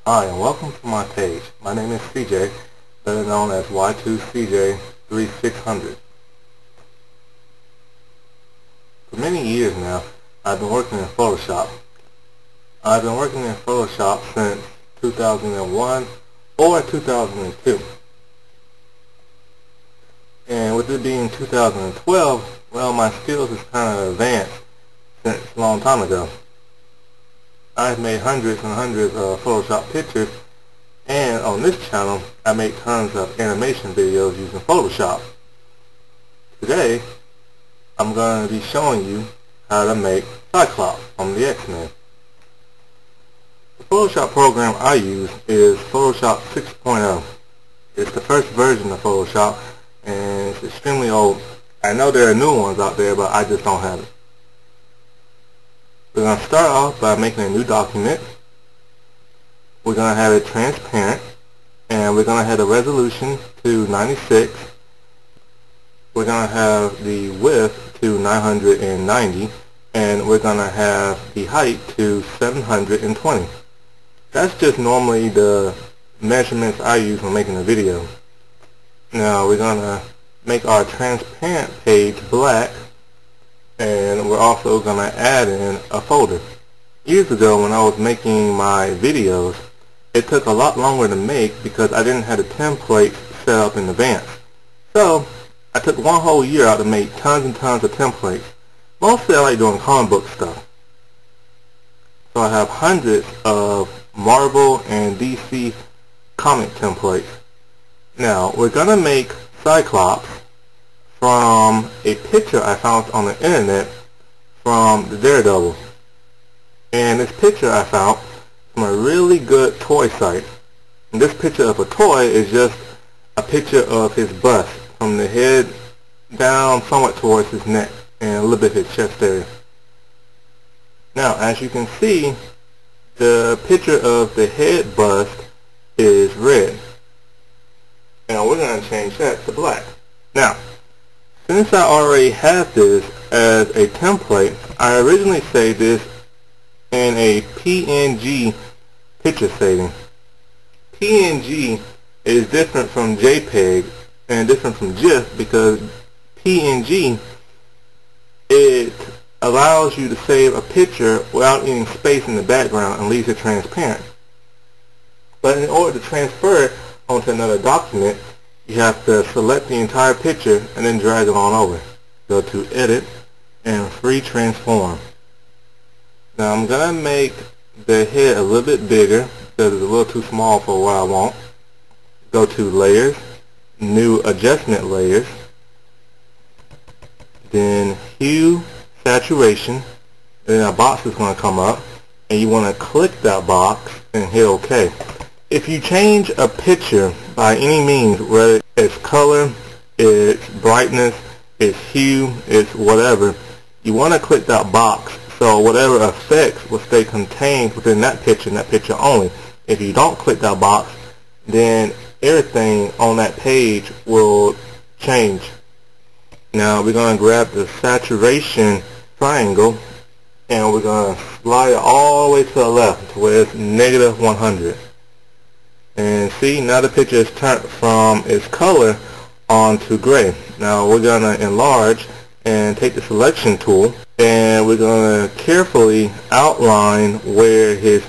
Hi, and welcome to my page. My name is CJ, better known as Y2CJ3600. For many years now, I've been working in Photoshop. I've been working in Photoshop since 2001 or 2002. And with it being 2012, well, my skills has kind of advanced since a long time ago. I've made hundreds and hundreds of Photoshop pictures, and on this channel I make tons of animation videos using Photoshop. Today I'm going to be showing you how to make Cyclops from the X-Men. The Photoshop program I use is Photoshop 6.0. It's the first version of Photoshop and it's extremely old. I know there are new ones out there, but I just don't have it. We're going to start off by making a new document. We're going to have it transparent, and we're going to have the resolution to 96. We're going to have the width to 990, and we're going to have the height to 720. That's just normally the measurements I use when making a video. Now we're going to make our transparent page black, and we're also going to add in a folder. Years ago when I was making my videos, it took a lot longer to make because I didn't have the templates set up in advance. So I took one whole year out to make tons and tons of templates. Mostly I like doing comic book stuff. So I have hundreds of Marvel and DC comic templates. Now we're going to make Cyclops from a picture I found on the internet from the Daredevil. And this picture I found from a really good toy site. And this picture of a toy is just a picture of his bust from the head down somewhat towards his neck and a little bit of his chest area. Now as you can see, the picture of the head bust is red. Now we're going to change that to black. Now since I already have this as a template, I originally saved this in a PNG picture saving. PNG is different from JPEG and different from GIF because PNG, it allows you to save a picture without any space in the background and leaves it transparent. But in order to transfer it onto another document, you have to select the entire picture and then drag it on over. Go to Edit and Free Transform. Now I'm going to make the head a little bit bigger because it's a little too small for what I want. Go to Layers, New Adjustment Layers, then Hue, Saturation, and then a box is going to come up and you want to click that box and hit OK. If you change a picture by any means, whether it's color, it's brightness, it's hue, it's whatever, you want to click that box so whatever effects will stay contained within that picture and that picture only. If you don't click that box, then everything on that page will change. Now we're going to grab the saturation triangle and we're going to slide it all the way to the left to where it's -100. And see, now the picture is turned from its color onto gray. Now we're going to enlarge and take the selection tool and we're going to carefully outline where his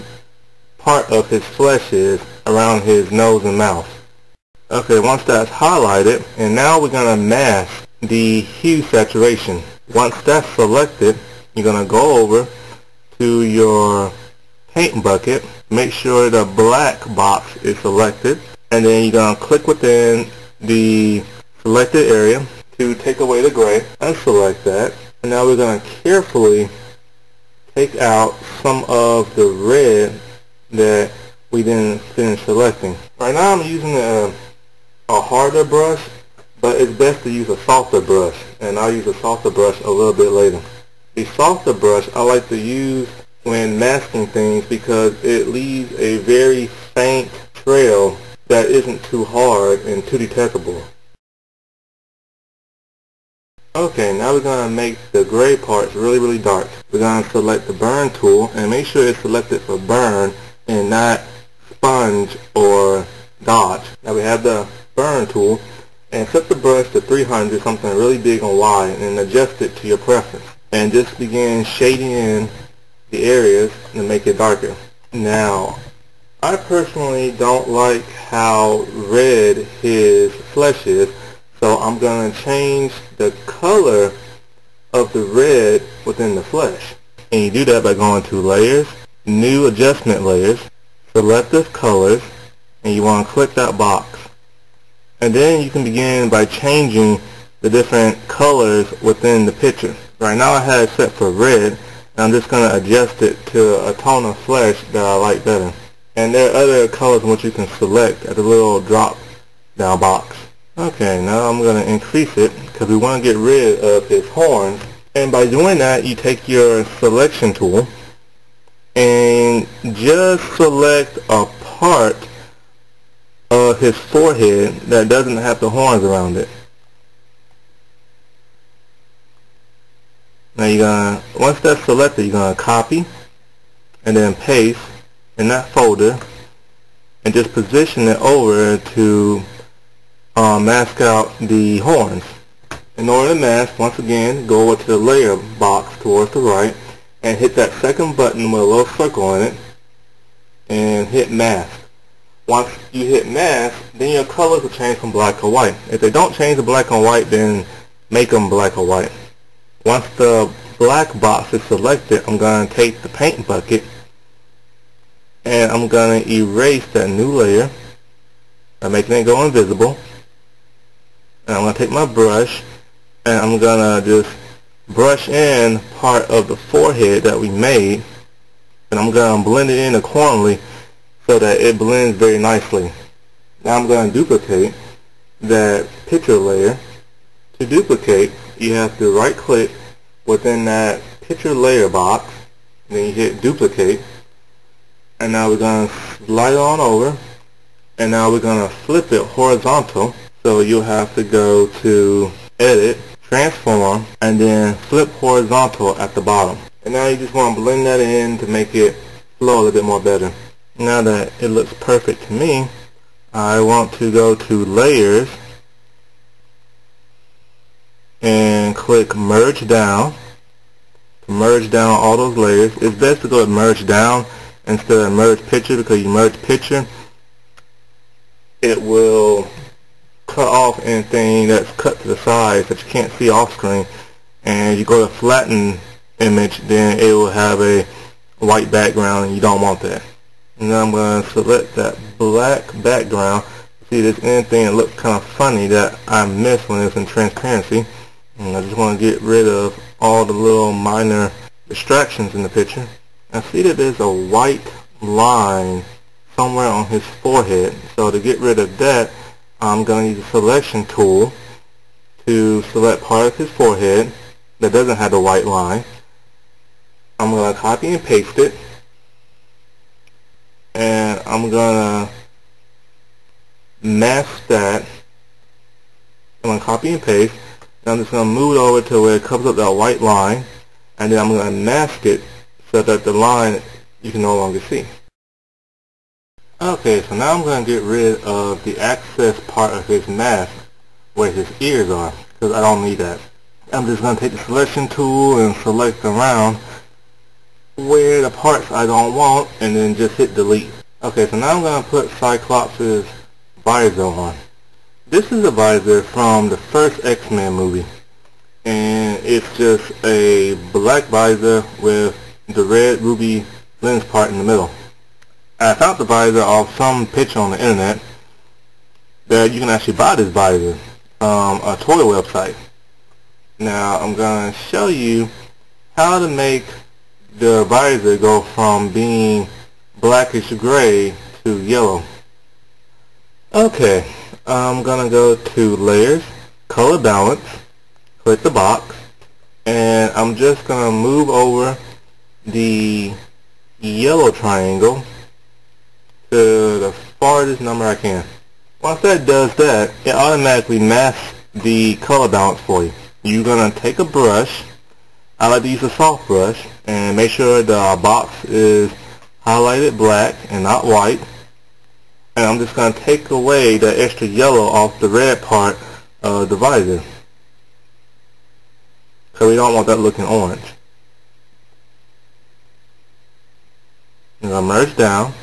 part of his flesh is around his nose and mouth. Okay, once that's highlighted, and now we're going to mask the hue saturation. Once that's selected, you're going to go over to your paint bucket, make sure the black box is selected, and then you're going to click within the selected area to take away the gray and select that. And now we're going to carefully take out some of the red that we didn't finish selecting. Right now I'm using a harder brush, but it's best to use a softer brush, and I'll use a softer brush a little bit later. The softer brush I like to use when masking things because it leaves a very faint trail that isn't too hard and too detectable. Okay, now we're going to make the gray parts really dark. We're going to select the burn tool and make sure it's selected for burn and not sponge or dodge. Now we have the burn tool, and set the brush to 300, something really big and wide, and adjust it to your preference. And just begin shading in the areas to make it darker. Now, I personally don't like how red his flesh is, so I'm going to change the color of the red within the flesh. And you do that by going to Layers, New Adjustment Layers, Selective Colors, and you want to click that box. And then you can begin by changing the different colors within the picture. Right now I have it set for red, and I'm just going to adjust it to a tone of flesh that I like better. And there are other colors in which you can select at the little drop down box. Okay, now I'm going to increase it because we want to get rid of his horns. And by doing that, you take your selection tool and just select a part of his forehead that doesn't have the horns around it. Now you're gonna, once that's selected, you're gonna copy and then paste in that folder and just position it over to mask out the horns. In order to mask, once again, go over to the layer box towards the right and hit that second button with a little circle in it and hit mask. Once you hit mask, then your colors will change from black to white. If they don't change to black and white, then make them black or white. Once the black box is selected, I'm going to take the paint bucket and I'm going to erase that new layer by making it go invisible. And I'm going to take my brush and I'm going to just brush in part of the forehead that we made, and I'm going to blend it in accordingly so that it blends very nicely. Now I'm going to duplicate that picture layer. To duplicate, you have to right click within that picture layer box, then you hit duplicate, and now we're going to slide on over, and now we're going to flip it horizontal. So you'll have to go to Edit, Transform, and then flip horizontal at the bottom. And now you just want to blend that in to make it flow a little bit more better. Now that it looks perfect to me, I want to go to Layers and click Merge Down to merge down all those layers. It's best to go with Merge Down instead of Merge Picture, because you merge picture, it will cut off anything that's cut to the sides that you can't see off screen. And you go to flatten image, then it will have a white background, and you don't want that. And then I'm going to select that black background. See, there's anything that looks kind of funny that I miss when it's in transparency. And I just want to get rid of all the little minor distractions in the picture. I see that there's a white line somewhere on his forehead. So to get rid of that, I'm going to use the selection tool to select part of his forehead that doesn't have the white line. I'm going to copy and paste it, and I'm going to mask that. I'm going to copy and paste, and I'm just going to move it over to where it covers up that white line, and then I'm going to mask it so that the line you can no longer see. Okay, so now I'm going to get rid of the access part of his mask where his ears are, because I don't need that. I'm just going to take the selection tool and select around where the parts I don't want, and then just hit delete. Okay, so now I'm going to put Cyclops' visor on. This is a visor from the first X-Men movie, and it's just a black visor with the red ruby lens part in the middle. I found the visor off some picture on the internet that you can actually buy this visor from a toy website. Now I'm going to show you how to make the visor go from being blackish gray to yellow. Okay, I'm going to go to Layers, Color Balance, click the box, and I'm just going to move over the yellow triangle to the farthest number I can. Once that does that, it automatically masks the color balance for you. You're going to take a brush. I like to use a soft brush, and make sure the box is highlighted black and not white. And I'm just going to take away the extra yellow off the red part of the visor, because we don't want that looking orange. I'm going to merge down,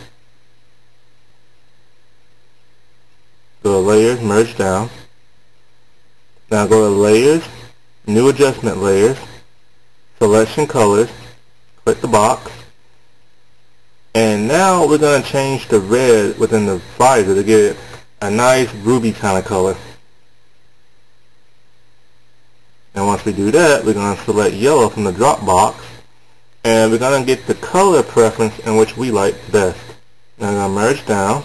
go to layers, merge down. Now go to layers, new adjustment layers, selection colors, click the box, and now we're going to change the red within the visor to get a nice ruby kind of color. And once we do that, we're going to select yellow from the drop box, and we're going to get the color preference in which we like best. Now we're going to merge down.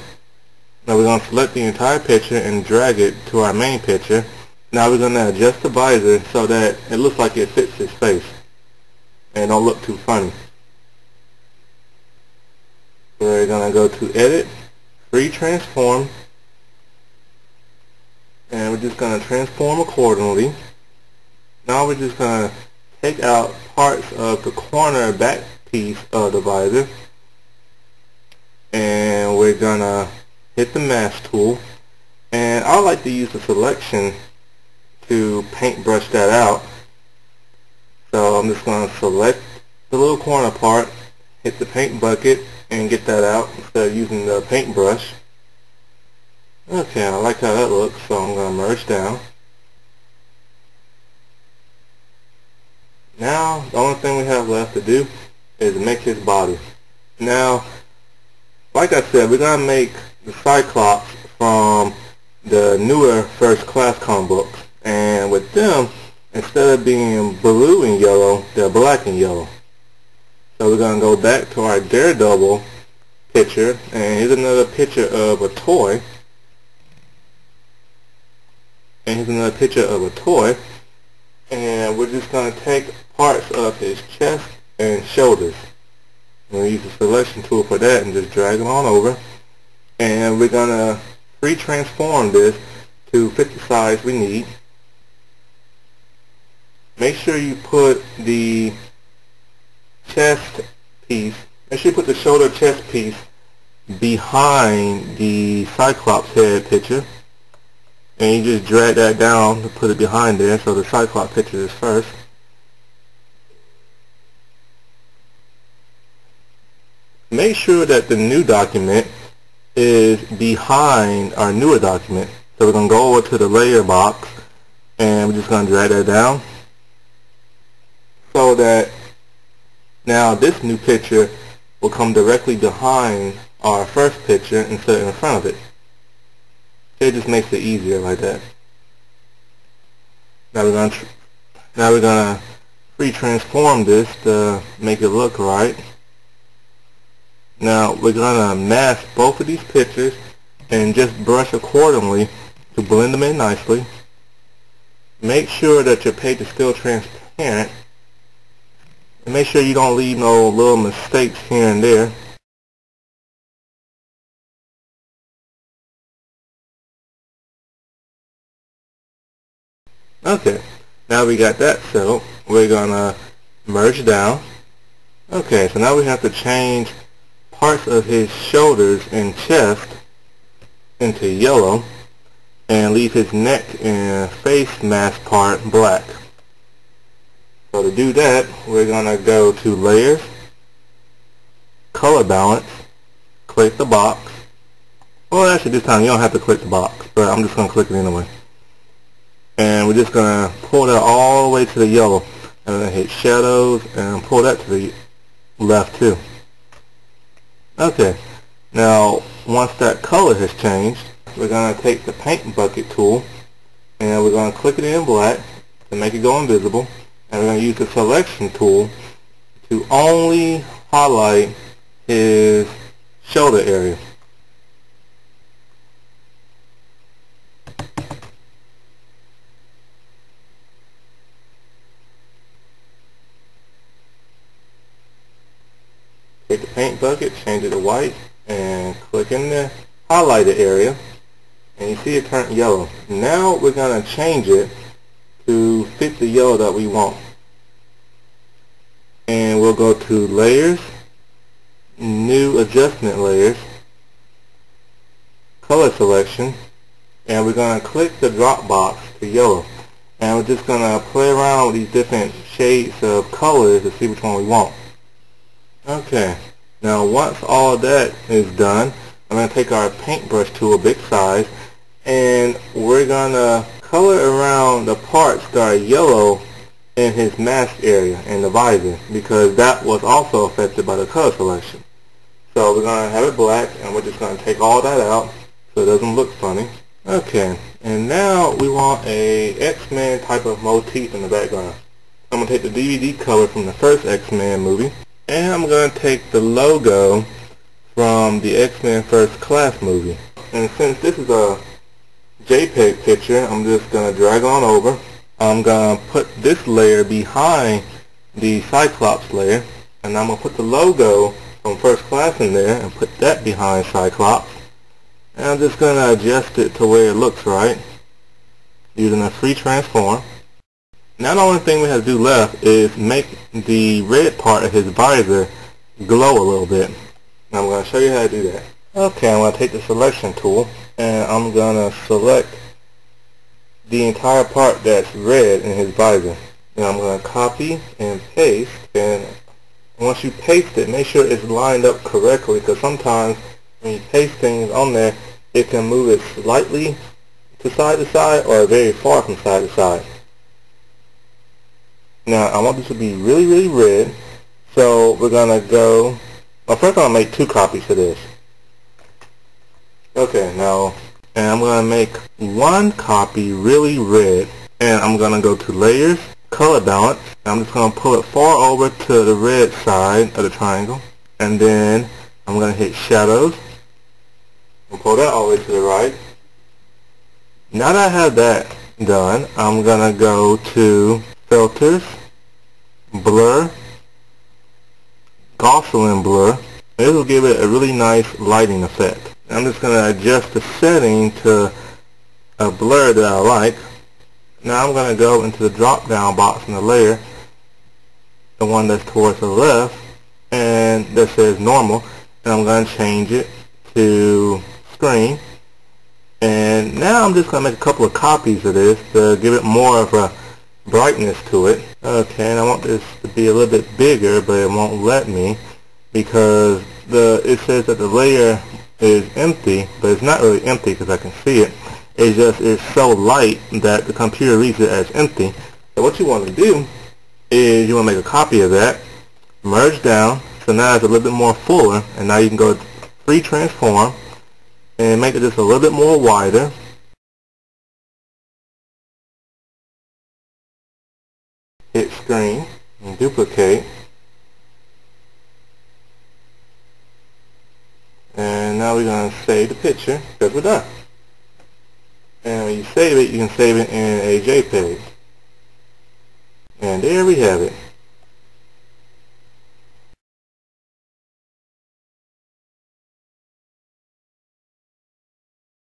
Now we're going to select the entire picture and drag it to our main picture. Now we're going to adjust the visor so that it looks like it fits his face and don't look too funny. We're going to go to Edit, Free Transform, and we're just going to transform accordingly. Now we're just going to take out parts of the corner back piece of the visor, and we're going to hit the mask tool, and I like to use the selection to paintbrush that out. So I'm just going to select the little corner part, hit the paint bucket, and get that out instead of using the paintbrush. Okay, I like how that looks, so I'm going to merge down. Now the only thing we have left to do is make his body. Now, like I said, we're going to make the Cyclops from the newer First Class comic books, and with them, instead of being blue and yellow, they're black and yellow. So we're going to go back to our Daredevil picture, and here's another picture of a toy. And here's another picture of a toy. And we're just going to take parts of his chest and shoulders. We're going to use the selection tool for that and just drag them on over. And we're going to pre-transform this to fit the size we need. Make sure you put the chest piece, make sure you put the shoulder chest piece behind the Cyclops head picture, and you just drag that down to put it behind there so the Cyclops picture is first. Make sure that the new document is behind our newer document. So we're going to go over to the layer box, and we're just going to drag that down so that now this new picture will come directly behind our first picture instead of in front of it. It just makes it easier like that. Now we're going to pre-transform this to make it look right. Now we're going to mask both of these pictures and just brush accordingly to blend them in nicely. Make sure that your page is still transparent, and make sure you don't leave no little mistakes here and there. Okay, now we got that settled. We're gonna merge down. Okay, so now we have to change parts of his shoulders and chest into yellow and leave his neck and face mask part black. So to do that, we're gonna go to Layers, Color Balance, click the box. Well, actually this time you don't have to click the box, but I'm just gonna click it anyway. And we're just going to pull that all the way to the yellow, and then hit shadows and pull that to the left too. Okay, now once that color has changed, we're going to take the paint bucket tool, and we're going to click it in black to make it go invisible, and we're going to use the selection tool to only highlight his shoulder area. Take the paint bucket, change it to white, and click in the highlighted area, and you see it turned yellow. Now we're going to change it to fit the yellow that we want. And we'll go to Layers, New Adjustment Layers, color selection, and we're going to click the drop box to yellow. And we're just going to play around with these different shades of colors to see which one we want. Okay, now once all of that is done, I'm going to take our paintbrush tool, big size, and we're going to color around the parts that are yellow in his mask area and the visor, because that was also affected by the color selection. So we're going to have it black, and we're just going to take all that out so it doesn't look funny. Okay, and now we want a X-Men type of motif in the background. I'm going to take the DVD cover from the first X-Men movie, and I'm going to take the logo from the X-Men First Class movie. And since this is a JPEG picture, I'm just going to drag on over. I'm going to put this layer behind the Cyclops layer, and I'm going to put the logo from First Class in there and put that behind Cyclops. And I'm just going to adjust it to where it looks right using a free transform. Now the only thing we have to do left is make the red part of his visor glow a little bit. And I'm going to show you how to do that. Okay, I'm going to take the selection tool, and I'm going to select the entire part that's red in his visor. Now I'm going to copy and paste, and once you paste it, make sure it's lined up correctly, because sometimes when you paste things on there, it can move it slightly to side or very far from side to side. Now I want this to be really, really red, so we're going to go, well, first I'm going to make 2 copies of this. Okay, now, and I'm going to make 1 copy really red, and I'm going to go to Layers, Color Balance, and I'm just going to pull it far over to the red side of the triangle, and then I'm going to hit Shadows, and pull that all the way to the right. Now that I have that done, I'm going to go to Filters, Blur, Gaussian Blur. This will give it a really nice lighting effect. I'm just going to adjust the setting to a blur that I like. Now I'm going to go into the drop down box in the layer, the one that's towards the left, and that says normal, and I'm going to change it to screen. And now I'm just going to make a couple of copies of this to give it more of a brightness to it. Okay, and I want this to be a little bit bigger, but it won't let me because it says that the layer is empty, but it's not really empty because I can see it. It's just it's so light that the computer reads it as empty. So what you want to do is you want to make a copy of that, merge down, so now it's a little bit more fuller, and now you can go to free transform and make it just a little bit more wider. Hit screen and duplicate, and now we're going to save the picture because we're done. And when you save it, you can save it in a JPEG. And there we have it.